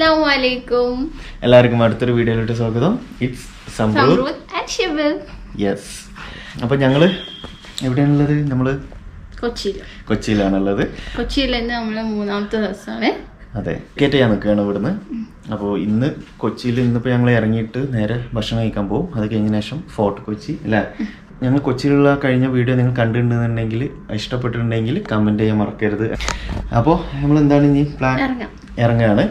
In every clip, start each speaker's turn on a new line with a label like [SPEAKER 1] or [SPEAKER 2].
[SPEAKER 1] Assalamualaikum.
[SPEAKER 2] എല്ലാവർക്കും അടുത്തൊരു വീഡിയോയിലോട്ട് സ്വാഗതം. It's
[SPEAKER 1] Samrud and Shibil.
[SPEAKER 2] Yes. അപ്പോൾ ഞങ്ങൾ എവിടെയാണുള്ളത്? നമ്മൾ കൊച്ചിയിലാണുള്ളത്.
[SPEAKER 1] കൊച്ചിയിൽ നമ്മൾ മൂന്നാമത്തെ ദിവസമാണ്.
[SPEAKER 2] അതെ, ടിക്കറ്റ് ചെയ്യാൻ നിൽക്കുകയാണ് ഇവിടുന്ന്. അപ്പോൾ ഇന്ന് കൊച്ചിയിൽ ഇന്നിപ്പോൾ ഞങ്ങൾ ഇറങ്ങിയിട്ട് നേരെ ഭക്ഷണം കഴിക്കാൻ പോകും. അത് കഴിഞ്ഞ ശേഷം ഫോർട്ട് കൊച്ചി അല്ലേ. ഞങ്ങൾ കൊച്ചിയിലുള്ള കഴിഞ്ഞ വീഡിയോ നിങ്ങൾ കണ്ടിട്ടുണ്ടെന്നുണ്ടെങ്കിൽ ഇഷ്ടപ്പെട്ടിട്ടുണ്ടെങ്കിൽ കമൻറ്റ് ചെയ്യാൻ മറക്കരുത്. അപ്പോൾ നമ്മൾ എന്താണ് ഇനി പ്ലാൻ? ഇറങ്ങുകയാണ്.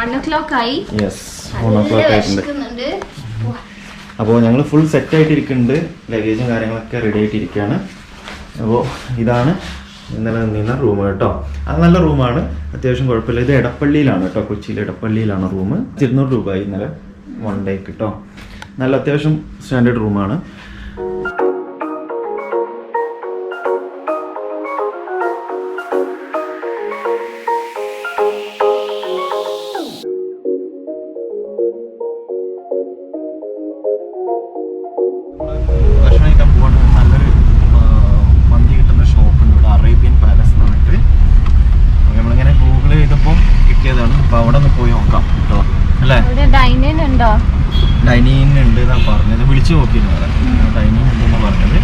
[SPEAKER 1] 1 o'clock ആയി.
[SPEAKER 2] യെസ്, 1 o'clock ആയിട്ടുണ്ട്. അപ്പോൾ ഞങ്ങൾ ഫുൾ സെറ്റ് ആയിട്ടിരിക്കുന്നുണ്ട്. ലഗേജും കാര്യങ്ങളൊക്കെ റെഡി ആയിട്ടിരിക്കുകയാണ്. അപ്പോൾ ഇതാണ് ഇന്നലെ നിന്ന റൂം കേട്ടോ. അത് നല്ല റൂമാണ്, അത്യാവശ്യം കുഴപ്പമില്ല. ഇത് എടപ്പള്ളിയിലാണ് കേട്ടോ, കൊച്ചിയിൽ എടപ്പള്ളിയിലാണ് റൂം. 200 രൂപ ഇന്നലെ 1 ഡേക്ക് കേട്ടോ. നല്ല അത്യാവശ്യം സ്റ്റാൻഡേർഡ് റൂമാണ്. ഭക്ഷണം കഴിക്കാൻ പോവാണ്. നല്ലൊരു മന്തി കിട്ടുന്ന ഷോപ്പുണ്ട് ഇവിടെ, അറേബ്യൻ പാലസ് എന്ന് പറഞ്ഞിട്ട്. നമ്മളിങ്ങനെ ഗൂഗിൾ ചെയ്തപ്പോൾ കിട്ടിയതാണ്. അപ്പോൾ അവിടെ ഒന്ന് പോയി നോക്കാം കേട്ടോ. അല്ലേ,
[SPEAKER 1] ഡൈനിങ് ഉണ്ടോ?
[SPEAKER 2] ഡൈനിങ് ഉണ്ട് എന്നാണ് പറഞ്ഞത്. വിളിച്ചു നോക്കിയിരുന്നു അവിടെ, ഡൈനിങ് ഉണ്ടെന്നാണ് പറഞ്ഞത്.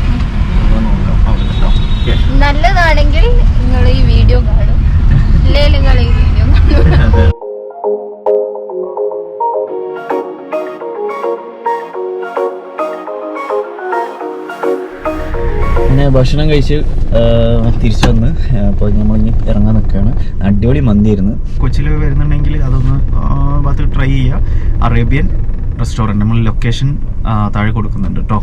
[SPEAKER 2] നോക്കാം അവിടെ കേട്ടോ.
[SPEAKER 1] നല്ലതാണെങ്കിൽ നിങ്ങൾ ഈ വീഡിയോ കാണും, ഇല്ലെങ്കിൽ നിങ്ങൾ ഈ വീഡിയോ കാണും.
[SPEAKER 2] പിന്നെ ഭക്ഷണം കഴിച്ച് തിരിച്ചു വന്ന് അപ്പോൾ നമ്മളിനി ഇറങ്ങാൻ നിൽക്കുകയാണ്. അടിപൊളി മന്തിയായിരുന്നു. കൊച്ചിയിൽ വരുന്നുണ്ടെങ്കിൽ അതൊന്ന് ഭാഗത്ത് ട്രൈ ചെയ്യുക. അറേബ്യൻ റെസ്റ്റോറൻറ്റ്, നമ്മൾ ലൊക്കേഷൻ താഴെ കൊടുക്കുന്നുണ്ട് കേട്ടോ.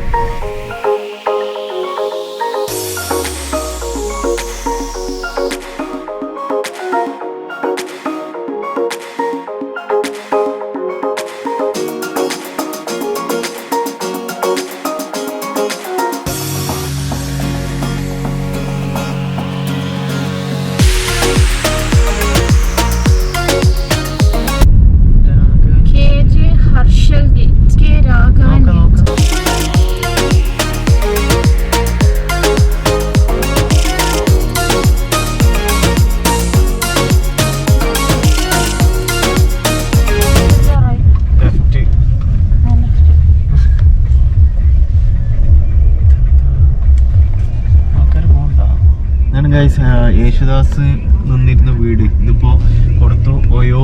[SPEAKER 2] യേശുദാസ് നിന്നിരുന്ന വീട് ഇതിപ്പോ കൊടുത്തു ഓയോ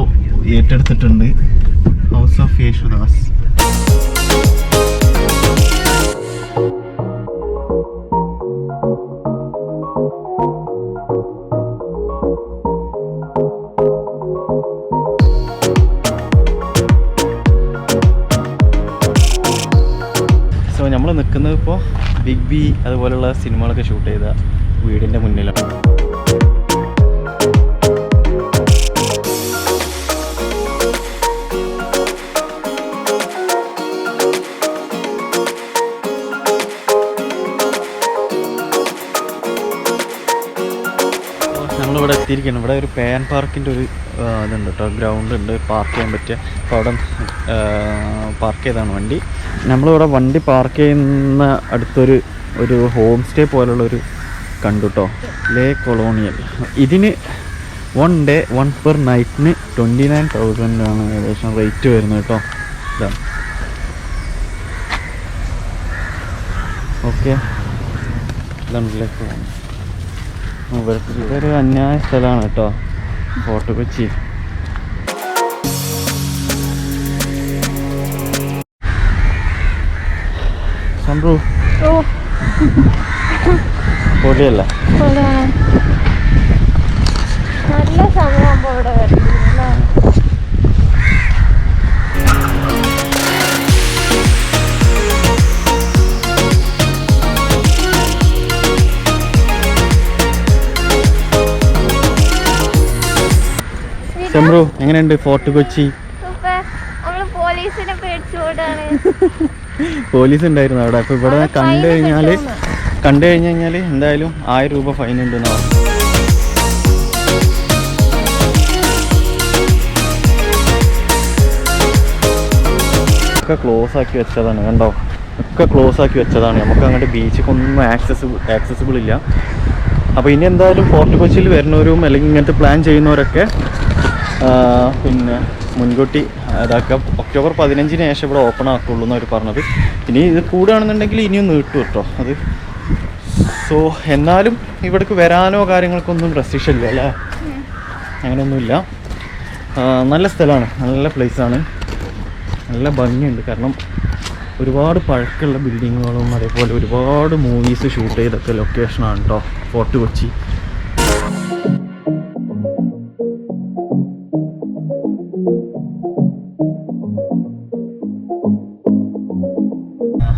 [SPEAKER 2] ഏറ്റെടുത്തിട്ടുണ്ട്. House of Yesudas. സോ നമ്മൾ നിൽക്കുന്നത് ഇപ്പോൾ ബിഗ് ബി അതുപോലുള്ള സിനിമകളൊക്കെ ഷൂട്ട് ചെയ്ത വീടിൻ്റെ മുന്നിലാണ്. നമ്മളിവിടെ എത്തിയിരിക്കണം. ഇവിടെ ഒരു പാൻ പാർക്കിൻ്റെ ഒരു ഇതുണ്ട് കേട്ടോ, ഗ്രൗണ്ട് ഉണ്ട്, പാർക്ക് ചെയ്യാൻ പറ്റിയ. അപ്പോൾ അവിടെ പാർക്ക് ചെയ്താണ് വണ്ടി. നമ്മളിവിടെ വണ്ടി പാർക്ക് ചെയ്യുന്ന അടുത്തൊരു ഹോം സ്റ്റേ പോലുള്ളൊരു കണ്ടു കേട്ടോ, ലേ കൊളോണിയൽ. ഇതിന് 1 ഡേ 1 പെർ നൈറ്റിന് 29,000 ആണ് ഏകദേശം റേറ്റ് വരുന്നത് കേട്ടോ. ഇതാണ് ഓക്കെ. ഇതാണ് ലേ കൊളോണിയൽ. ഇതൊരു അന്യായ സ്ഥലമാണ് കേട്ടോ, ഫോർട്ട് കൊച്ചി. സംഭവ പൊടിയല്ല,
[SPEAKER 1] നല്ല സമയമാകുമ്പോൾ ഇവിടെ വരുന്നില്ല.
[SPEAKER 2] സെമ്രു എങ്ങനെയുണ്ട് ഫോർട്ട് കൊച്ചി?
[SPEAKER 1] പോലീസിനെ പേടിച്ചോടാണ്.
[SPEAKER 2] പോലീസ് ഉണ്ടായിരുന്നു അവിടെ. അപ്പോൾ ഇവിടെ കണ്ടു കഴിഞ്ഞാൽ എന്തായാലും 1000 രൂപ ഫൈൻ ഉണ്ടെന്നാണ്. ഒക്കെ ക്ലോസ് ആക്കി വെച്ചതാണ് കണ്ടോ, ഒക്കെ ക്ലോസ് ആക്കി വെച്ചതാണ്. നമുക്ക് അങ്ങോട്ട് ബീച്ചിക്കൊന്നും ആക്സസിബിൾ ഇല്ല. അപ്പോൾ ഇനി എന്തായാലും ഫോർട്ട് കൊച്ചിയിൽ വരുന്നവരും അല്ലെങ്കിൽ ഇങ്ങനത്തെ പ്ലാൻ ചെയ്യുന്നവരൊക്കെ പിന്നെ മുൻകൂട്ടി ഇതാക്കാം. ഒക്ടോബർ 15-ന് ശേഷം ഇവിടെ ഓപ്പൺ ആക്കുള്ളൂ എന്നവർ പറഞ്ഞത്. ഇനി ഇത് കൂടുകയാണെന്നുണ്ടെങ്കിൽ ഇനിയും നീട്ടും കേട്ടോ അത്. സോ എന്നാലും ഇവിടേക്ക് വരാനോ കാര്യങ്ങൾക്കൊന്നും റെസ്ട്രിക്ഷൻ ഇല്ല അല്ലേ? അങ്ങനെയൊന്നുമില്ല. നല്ല സ്ഥലമാണ്, നല്ല പ്ലേസാണ്, നല്ല ഭംഗിയുണ്ട്. കാരണം ഒരുപാട് പഴക്കമുള്ള ബിൽഡിങ്ങുകളും അതേപോലെ ഒരുപാട് മൂവീസ് ഷൂട്ട് ചെയ്തൊക്കെ ലൊക്കേഷനാണ് കേട്ടോ ഫോർട്ട് കൊച്ചി.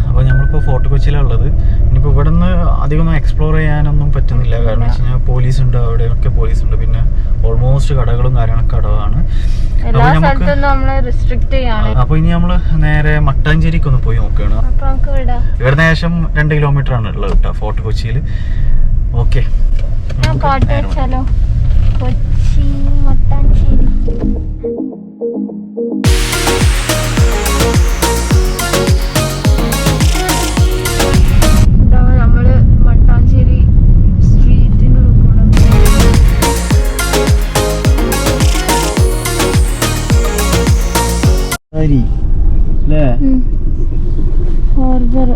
[SPEAKER 2] അപ്പോൾ നമ്മളിപ്പോൾ ഫോർട്ട് കൊച്ചിയിലുള്ളത്. ഇനിയിപ്പോൾ ഇവിടെ നിന്ന് അധികമൊന്നും എക്സ്പ്ലോർ ചെയ്യാനൊന്നും പറ്റുന്നില്ല. കാരണം വെച്ച് കഴിഞ്ഞാൽ പോലീസുണ്ട്, അവിടെയൊക്കെ പോലീസുണ്ട്. പിന്നെ ഓൾമോസ്റ്റ് കടകളും കാര്യങ്ങളൊക്കെ അടവാണ്. അപ്പോൾ ഇനി നമ്മൾ നേരെ മട്ടാഞ്ചേരിക്ക് ഒന്ന് പോയി നോക്കുകയാണ്. ഇവിടുന്ന് ശേഷം 2 കിലോമീറ്റർ ആണ് ഉള്ളത് കേട്ടോ ഫോർട്ട് കൊച്ചിയിൽ. ഓക്കെ,
[SPEAKER 1] കൊച്ചി മട്ടാഞ്ചേരി. നമ്മള് മട്ടാഞ്ചേരി സ്ട്രീറ്റിന്റെ ഹാർബർ.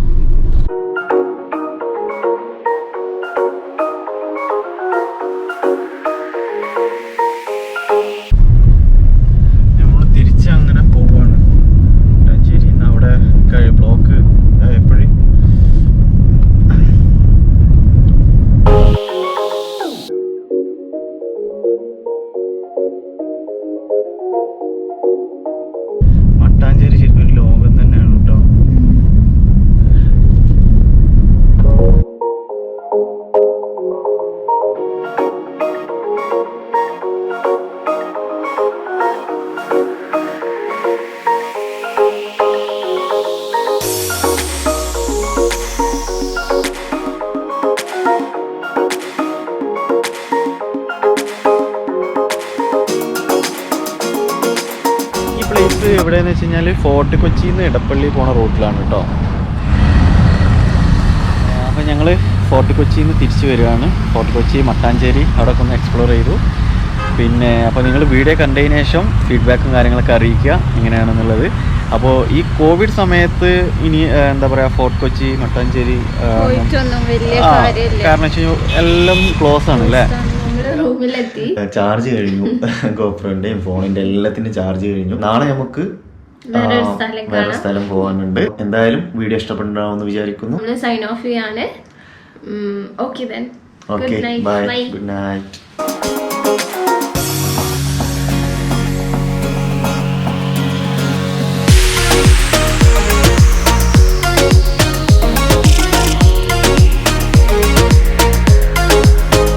[SPEAKER 2] മട്ടാഞ്ചേരി ശരിക്കും ഒരു ലോകം തന്നെയാണ് കേട്ടോ. പ്ലേസ് എവിടെയെന്ന് വെച്ച് കഴിഞ്ഞാൽ ഫോർട്ട് കൊച്ചിയിൽ നിന്ന് ഇടപ്പള്ളി പോണ റൂട്ടിലാണ് കേട്ടോ. അപ്പോൾ ഞങ്ങൾ ഫോർട്ട് കൊച്ചിയിൽ നിന്ന് തിരിച്ചു വരികയാണ്. ഫോർട്ട് കൊച്ചി, മട്ടാഞ്ചേരി അവിടെയൊക്കെ ഒന്ന് എക്സ്പ്ലോർ ചെയ്തു. പിന്നെ അപ്പോൾ നിങ്ങൾ വീഡിയോ കണ്ടതിന് ശേഷം ഫീഡ്ബാക്കും കാര്യങ്ങളൊക്കെ അറിയിക്കുക എങ്ങനെയാണെന്നുള്ളത്. അപ്പോൾ ഈ കോവിഡ് സമയത്ത് ഇനി എന്താ പറയുക, ഫോർട്ട് കൊച്ചി, മട്ടാഞ്ചേരി കാരണം വെച്ച് കഴിഞ്ഞാൽ എല്ലാം ക്ലോസ് ആണ് അല്ലേ? ചാർജ് കഴിഞ്ഞു, ഗോപ്രോന്റെയും ഫോണിന്റെ എല്ലാത്തിന്റെയും ചാർജ് കഴിഞ്ഞു. നാളെ നമുക്ക് വേറെ സ്ഥലം പോകാനുണ്ട്. എന്തായാലും വീഡിയോ ഇഷ്ടപ്പെട്ടുണ്ടാവുമെന്ന് വിചാരിക്കുന്നു.
[SPEAKER 1] സൈൻ ഓഫ് ചെയ്യാണ്. Okay,
[SPEAKER 2] bye, good night.